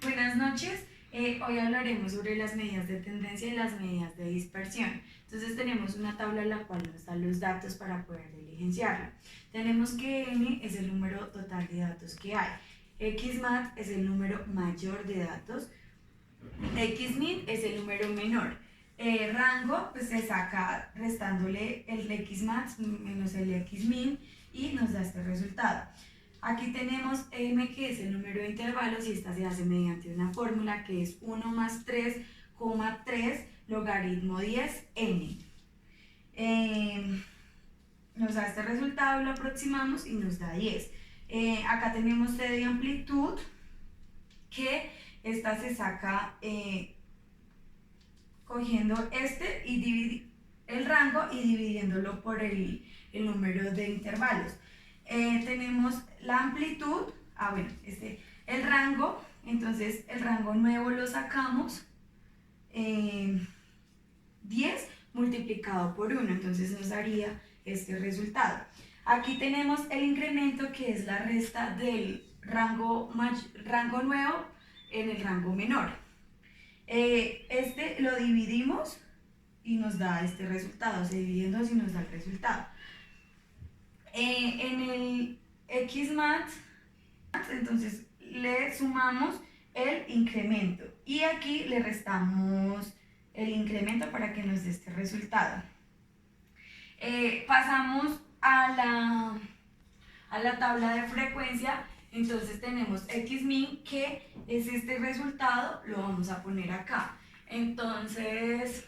Buenas noches. Hoy hablaremos sobre las medidas de tendencia y las medidas de dispersión. Entonces tenemos una tabla en la cual nos dan los datos para poder diligenciarla. Tenemos que n es el número total de datos que hay. Xmat es el número mayor de datos. Xmin es el número menor. Rango pues se saca restándole el Xmax menos el Xmin y nos da este resultado. Aquí tenemos m, que es el número de intervalos, y esta se hace mediante una fórmula que es 1 más 3,3 logaritmo 10n. Nos da este resultado, lo aproximamos y nos da 10. Acá tenemos c de amplitud, que esta se saca cogiendo este y el rango y dividiéndolo por el número de intervalos. Tenemos la amplitud, el rango, entonces el rango nuevo lo sacamos 10 multiplicado por 1, entonces nos daría este resultado. Aquí tenemos el incremento, que es la resta del rango nuevo en el rango menor. Este lo dividimos y nos da este resultado, se divide en 2 y nos da el resultado. En el Xmat, entonces le sumamos el incremento y aquí le restamos el incremento para que nos dé este resultado. Pasamos a la tabla de frecuencia. Entonces tenemos Xmin, que es este resultado, lo vamos a poner acá. Entonces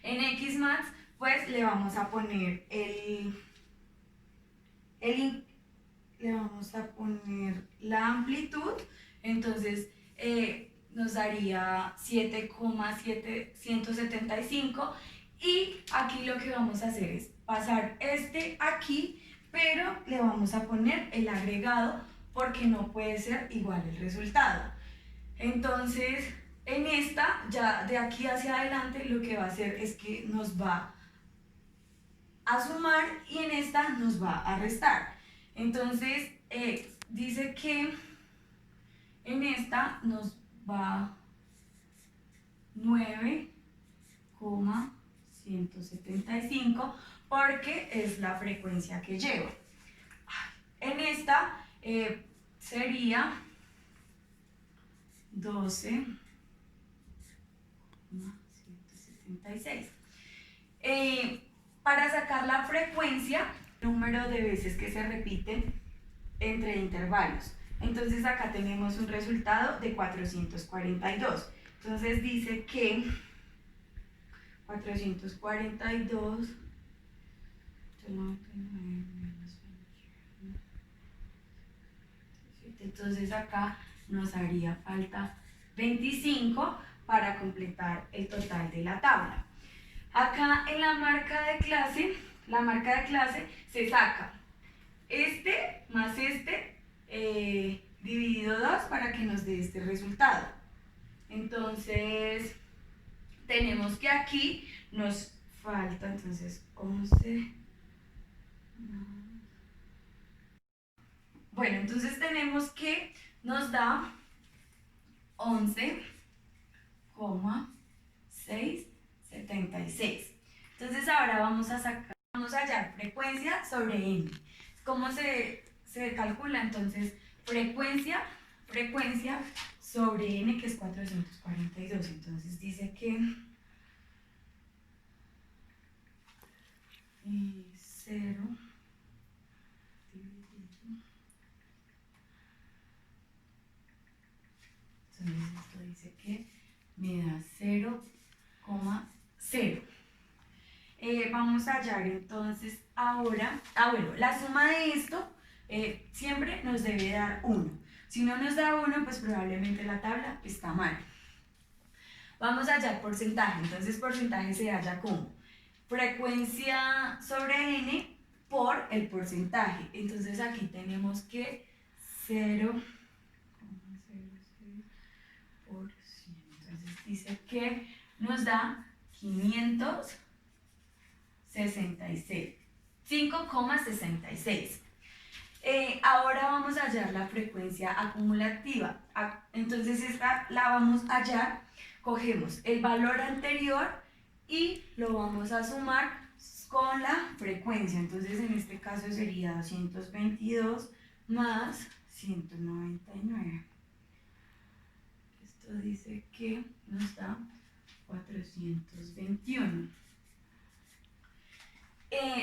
en Xmax pues le vamos a poner le vamos a poner la amplitud. Entonces nos daría 7,775, y aquí lo que vamos a hacer es pasar este aquí, pero le vamos a poner el agregado porque no puede ser igual el resultado. Entonces en esta, ya de aquí hacia adelante, lo que va a hacer es que nos va a sumar y en esta nos va a restar. Entonces dice que en esta nos va 9,175 porque es la frecuencia que lleva. En esta sería 12,176. Para sacar la frecuencia, número de veces que se repiten entre intervalos. Entonces acá tenemos un resultado de 442. Entonces dice que 442 entonces acá nos haría falta 25 para completar el total de la tabla. Acá en la marca de clase se saca este más este dividido 2 para que nos dé este resultado. Entonces tenemos que aquí nos falta entonces 11. Bueno, entonces tenemos que nos da 11,676. Entonces ahora vamos a hallar frecuencia sobre n. ¿Cómo se calcula? Entonces frecuencia sobre n, que es 442. Entonces dice que 0 entonces esto dice que me da 0,0. Vamos a hallar entonces ahora, la suma de esto siempre nos debe dar 1. Si no nos da 1, pues probablemente la tabla está mal. Vamos a hallar porcentaje. Entonces porcentaje se halla como frecuencia sobre n por el porcentaje. Entonces aquí tenemos que 0,06%. Entonces dice que nos da 566. Ahora vamos a hallar la frecuencia acumulativa. Entonces esta la vamos a hallar, cogemos el valor anterior y lo vamos a sumar con la frecuencia. Entonces en este caso sería 222 más 199. Esto dice que nos da 421.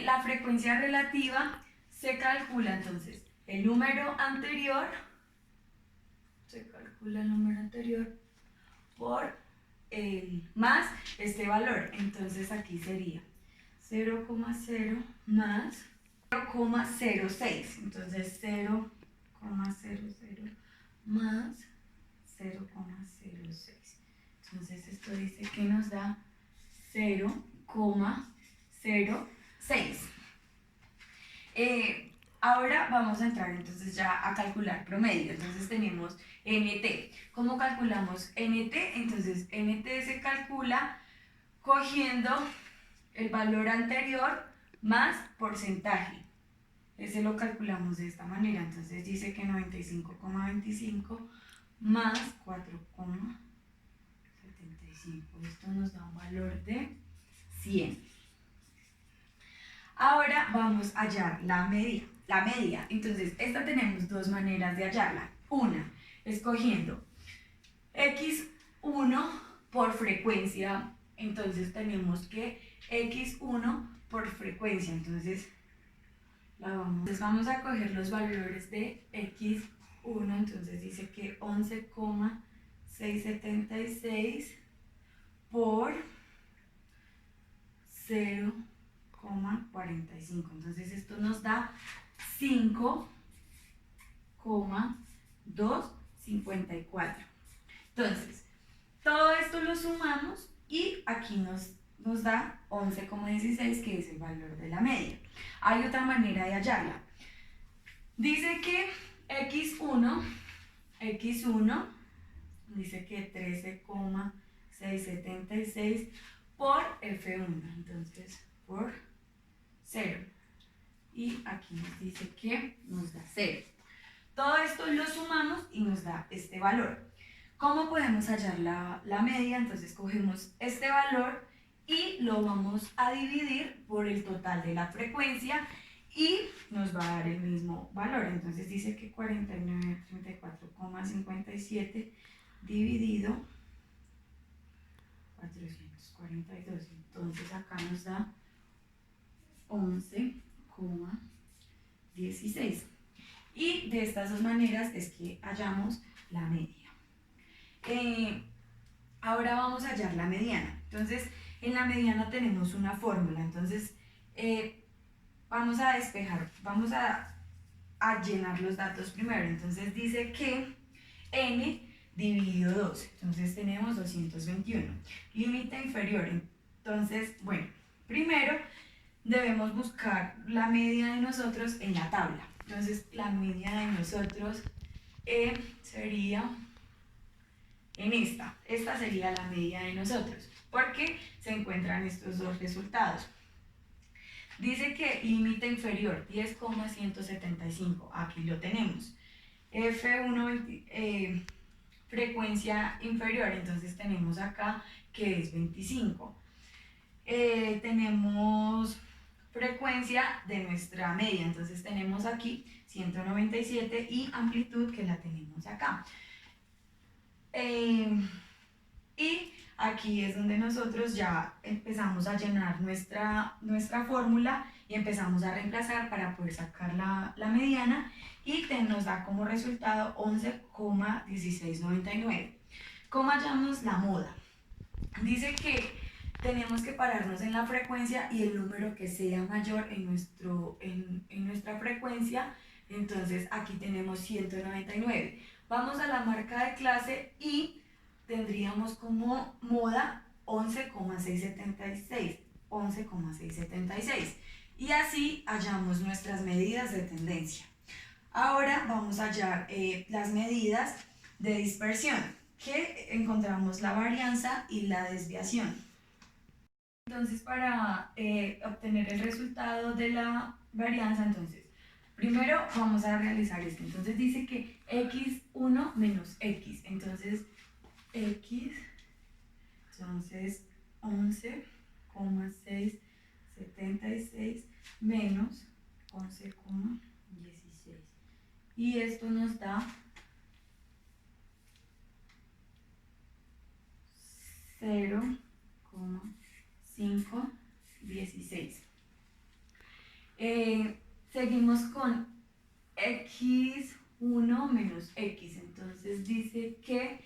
La frecuencia relativa se calcula entonces el número anterior, por el más este valor. Entonces aquí sería 0,0 más 0,06. Entonces 0,00 más 0,06. Entonces esto dice que nos da 0,06. Ahora vamos a entrar entonces ya a calcular promedio. Entonces tenemos NT. ¿Cómo calculamos NT? Entonces NT se calcula cogiendo el valor anterior más porcentaje. Ese lo calculamos de esta manera. Entonces dice que 95,25 más 4,75. Esto nos da un valor de 100. Ahora vamos a hallar la media. Entonces, esta tenemos dos maneras de hallarla. Una, escogiendo x1 por frecuencia. Entonces tenemos que x1 por frecuencia. Entonces vamos a coger los valores de x1. Entonces dice que 11,676 por 0,45. Entonces esto nos da 5,254. Entonces, todo esto lo sumamos y aquí nos da 11,16, que es el valor de la media. Hay otra manera de hallarla. Dice que x1 dice que 13,676 por F1. Entonces, por 0. Y aquí nos dice que nos da 0. Todo esto lo sumamos y nos da este valor. ¿Cómo podemos hallar la media? Entonces cogemos este valor y lo vamos a dividir por el total de la frecuencia y nos va a dar el mismo valor. Entonces dice que 4934,57 dividido 442. Entonces acá nos da 11,16. Y de estas dos maneras es que hallamos la media. Ahora vamos a hallar la mediana. Entonces, en la mediana tenemos una fórmula. Entonces, vamos a despejar, vamos a llenar los datos primero. Entonces, dice que n dividido 12. Entonces, tenemos 221. Límite inferior. Entonces, bueno, primero debemos buscar la media de nosotros en la tabla. Entonces, la media de nosotros sería en esta sería la media de nosotros, porque se encuentran estos dos resultados. Dice que límite inferior 10,175, aquí lo tenemos. F1 frecuencia inferior, entonces tenemos acá que es 25. Tenemos frecuencia de nuestra media, entonces tenemos aquí 197 y amplitud que la tenemos acá. Y aquí es donde nosotros ya empezamos a llenar nuestra fórmula y empezamos a reemplazar para poder sacar la mediana y nos da como resultado 11,1699. ¿Cómo hallamos la moda? Dice que tenemos que pararnos en la frecuencia y el número que sea mayor en nuestra frecuencia. Entonces aquí tenemos 199. Vamos a la marca de clase y tendríamos como moda 11,676. 11,676. Y así hallamos nuestras medidas de tendencia. Ahora vamos a hallar las medidas de dispersión, que encontramos la varianza y la desviación. Entonces, para obtener el resultado de la varianza, entonces, Primero vamos a realizar esto. Entonces dice que x1 menos x. Entonces x, entonces 11,676 menos 11,16. Y esto nos da 0,516. Seguimos con x1 menos x. Entonces dice que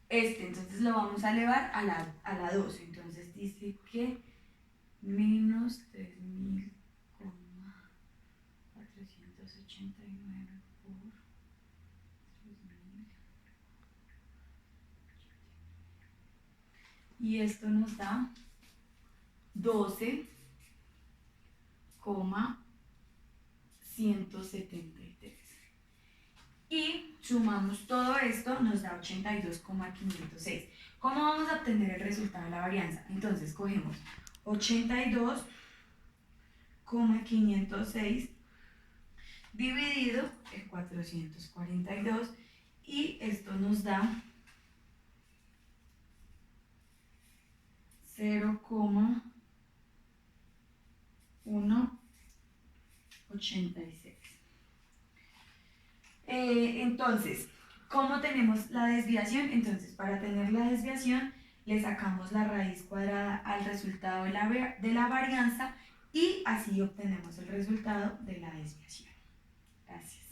entonces lo vamos a elevar a la 2. Entonces dice que menos 3.489 por 3.000. Y esto nos da 12,173. Y sumamos todo esto, nos da 82,506. ¿Cómo vamos a obtener el resultado de la varianza? Entonces cogemos 82,506 dividido en 442 y esto nos da 0,186. Entonces, ¿cómo tenemos la desviación? Entonces, para tener la desviación, le sacamos la raíz cuadrada al resultado de la varianza y así obtenemos el resultado de la desviación. Gracias.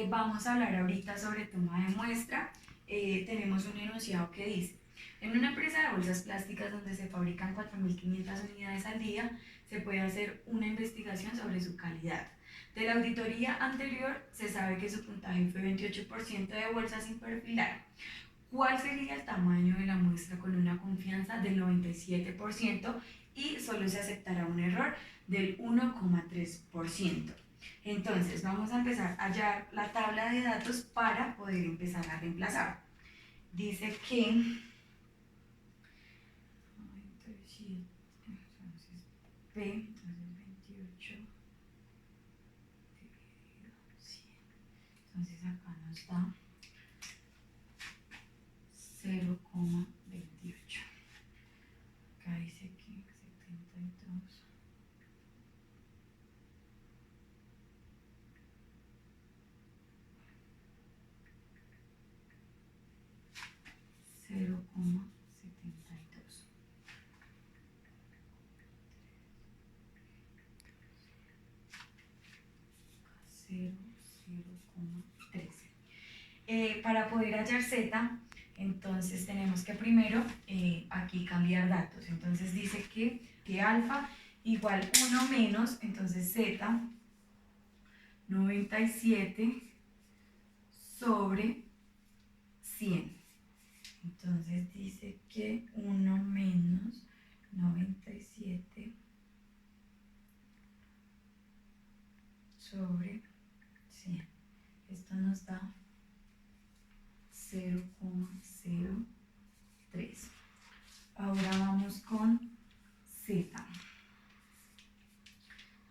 Vamos a hablar ahorita sobre toma de muestra. Tenemos un enunciado que dice: en una empresa de bolsas plásticas donde se fabrican 4.500 unidades al día, se puede hacer una investigación sobre su calidad. De la auditoría anterior, se sabe que su puntaje fue 28% de bolsas sin perfilar. ¿Cuál sería el tamaño de la muestra con una confianza del 97% y solo se aceptará un error del 1,3%? Entonces, vamos a empezar a hallar la tabla de datos para poder empezar a reemplazar. Dice que 97, entonces P, entonces 28 dividido 100. Entonces acá nos da 0,28. Acá dice que 72. 0,72. 0,13. Para poder hallar z, entonces tenemos que primero aquí cambiar datos. Entonces dice que alfa igual 1 menos, entonces z 97 sobre 100. Entonces dice que 1 menos 97 sobre 100. Esto nos da 0,03. Ahora vamos con z.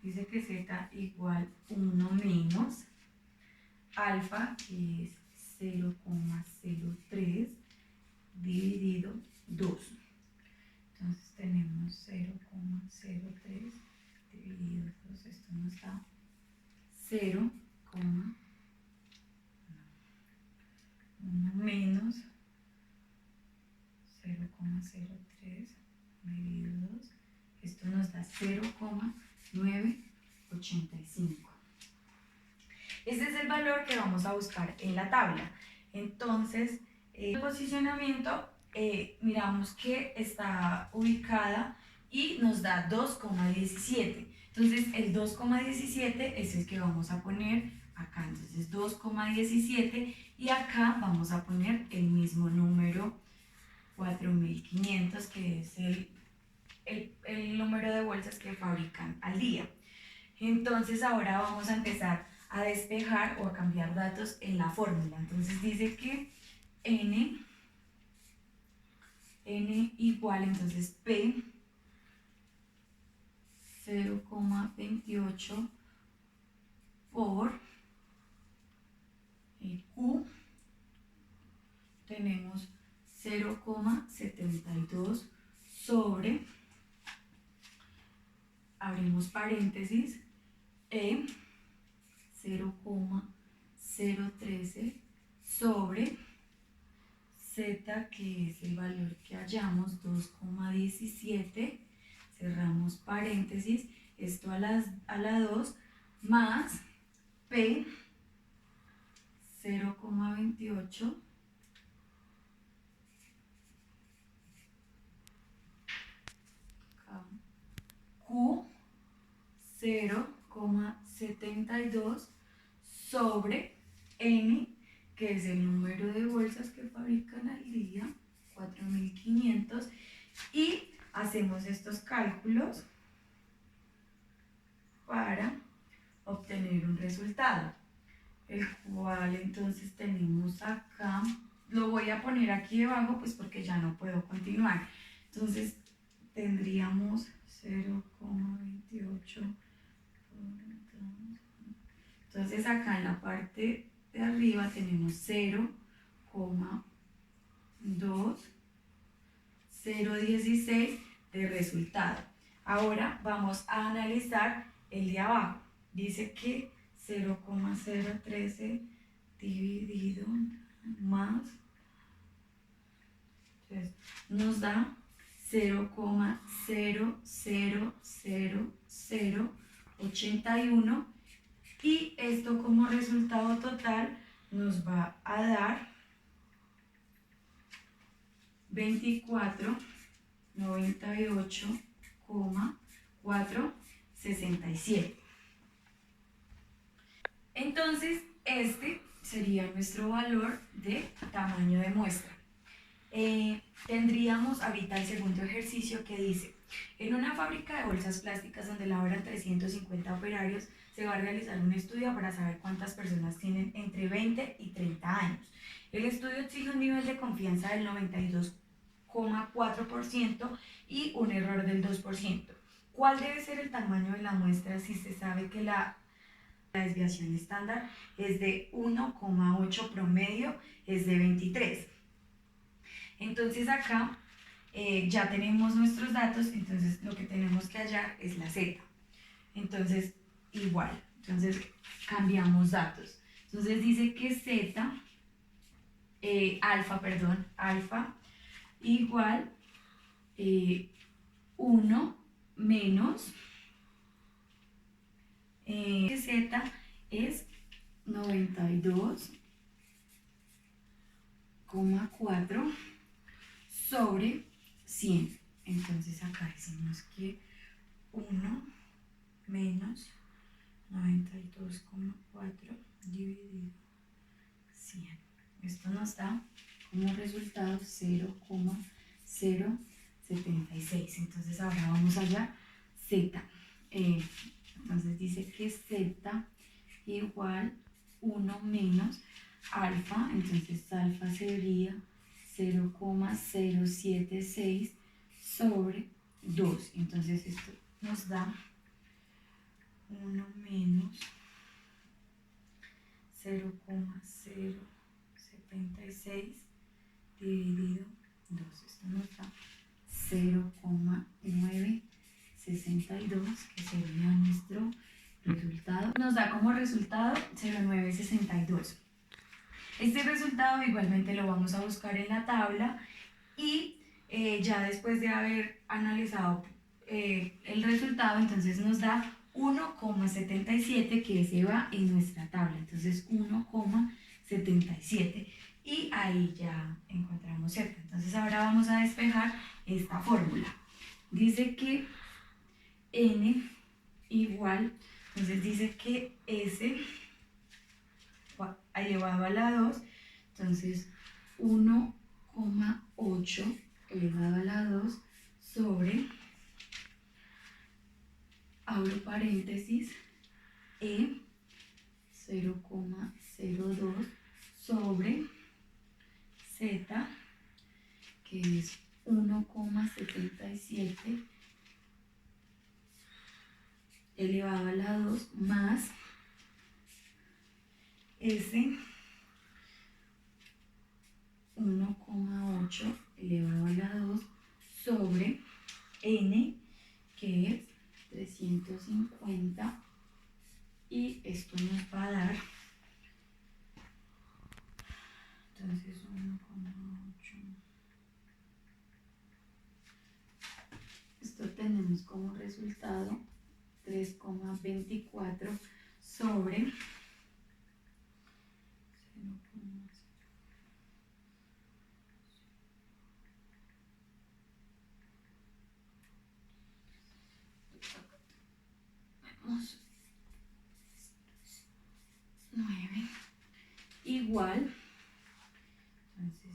Dice que z igual 1 menos alfa, que es 0,03 dividido 2. Entonces tenemos 0,03 dividido 2. Esto nos da 0,1 menos 0,03 dividido 2. Esto nos da 0,985. Este es el valor que vamos a buscar en la tabla. Entonces, el posicionamiento, miramos que está ubicada y nos da 2,17. Entonces, el 2,17 es el que vamos a poner acá. Entonces, 2,17 y acá vamos a poner el mismo número 4.500, que es el número de bolsas que fabrican al día. Entonces, ahora vamos a empezar a despejar o a cambiar datos en la fórmula. Entonces dice que n igual, entonces P 0,28 0,72 sobre, abrimos paréntesis, E 0,013 sobre Z, que es el valor que hallamos, 2,17, cerramos paréntesis, esto a la 2, más P 0,28 Q 0,72 sobre N, que es el número de bolsas que fabrican al día, 4.500, y hacemos estos cálculos para obtener un resultado, el cual entonces tenemos acá, lo voy a poner aquí debajo pues porque ya no puedo continuar, entonces tendríamos 0,28, entonces acá en la parte de arriba tenemos 0,2016 de resultado. Ahora vamos a analizar el de abajo. Dice que 0,013 dividido más, entonces nos da 0,00081 y esto como resultado total nos va a dar 2498,467. Entonces, este sería nuestro valor de tamaño de muestra. Tendríamos ahorita el segundo ejercicio que dice, en una fábrica de bolsas plásticas donde laboran 350 operarios, se va a realizar un estudio para saber cuántas personas tienen entre 20 y 30 años. El estudio exige un nivel de confianza del 92,4% y un error del 2%. ¿Cuál debe ser el tamaño de la muestra si se sabe que la desviación estándar es de 1,8, promedio es de 23? Entonces acá ya tenemos nuestros datos, entonces lo que tenemos que hallar es la Z. Entonces igual, entonces cambiamos datos. Entonces dice que Z, alfa igual 1 menos que Z es 92,4 sobre 100. Entonces acá decimos que 1 menos 92,4 dividido 100. Esto nos da como resultado 0,076. Entonces ahora vamos allá, Z. Entonces dice que Z igual 1 menos alfa, entonces alfa sería 0,076 sobre 2. Entonces esto nos da 1 menos 0,076 dividido 2. Esto nos da 0,962, que sería nuestro resultado. Nos da como resultado 0,962. Este resultado igualmente lo vamos a buscar en la tabla y ya después de haber analizado el resultado, entonces nos da 1,77, que ese va en nuestra tabla. Entonces 1,77 y ahí ya encontramos Z. Entonces ahora vamos a despejar esta fórmula. Dice que N igual, entonces dice que S elevado a la 2, entonces 1,8 elevado a la 2 sobre, abro paréntesis, E 0,02 sobre Z, que es 1,77 elevado a la 2 más S 1,8 elevado a la 2 sobre n, que es 350, y esto nos va a dar, entonces 1,8. Esto tenemos como resultado 3,24 sobre 0,0. Vemos 9 igual, entonces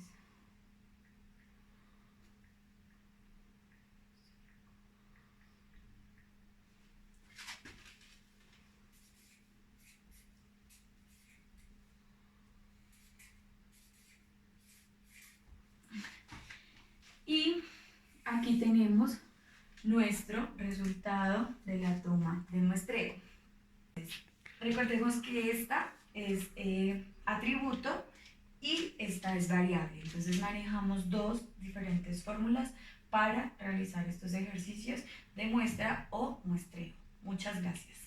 y aquí tenemos nuestro resultado de la toma de muestreo. Recordemos que esta es atributo y esta es variable, entonces manejamos dos diferentes fórmulas para realizar estos ejercicios de muestra o muestreo. Muchas gracias.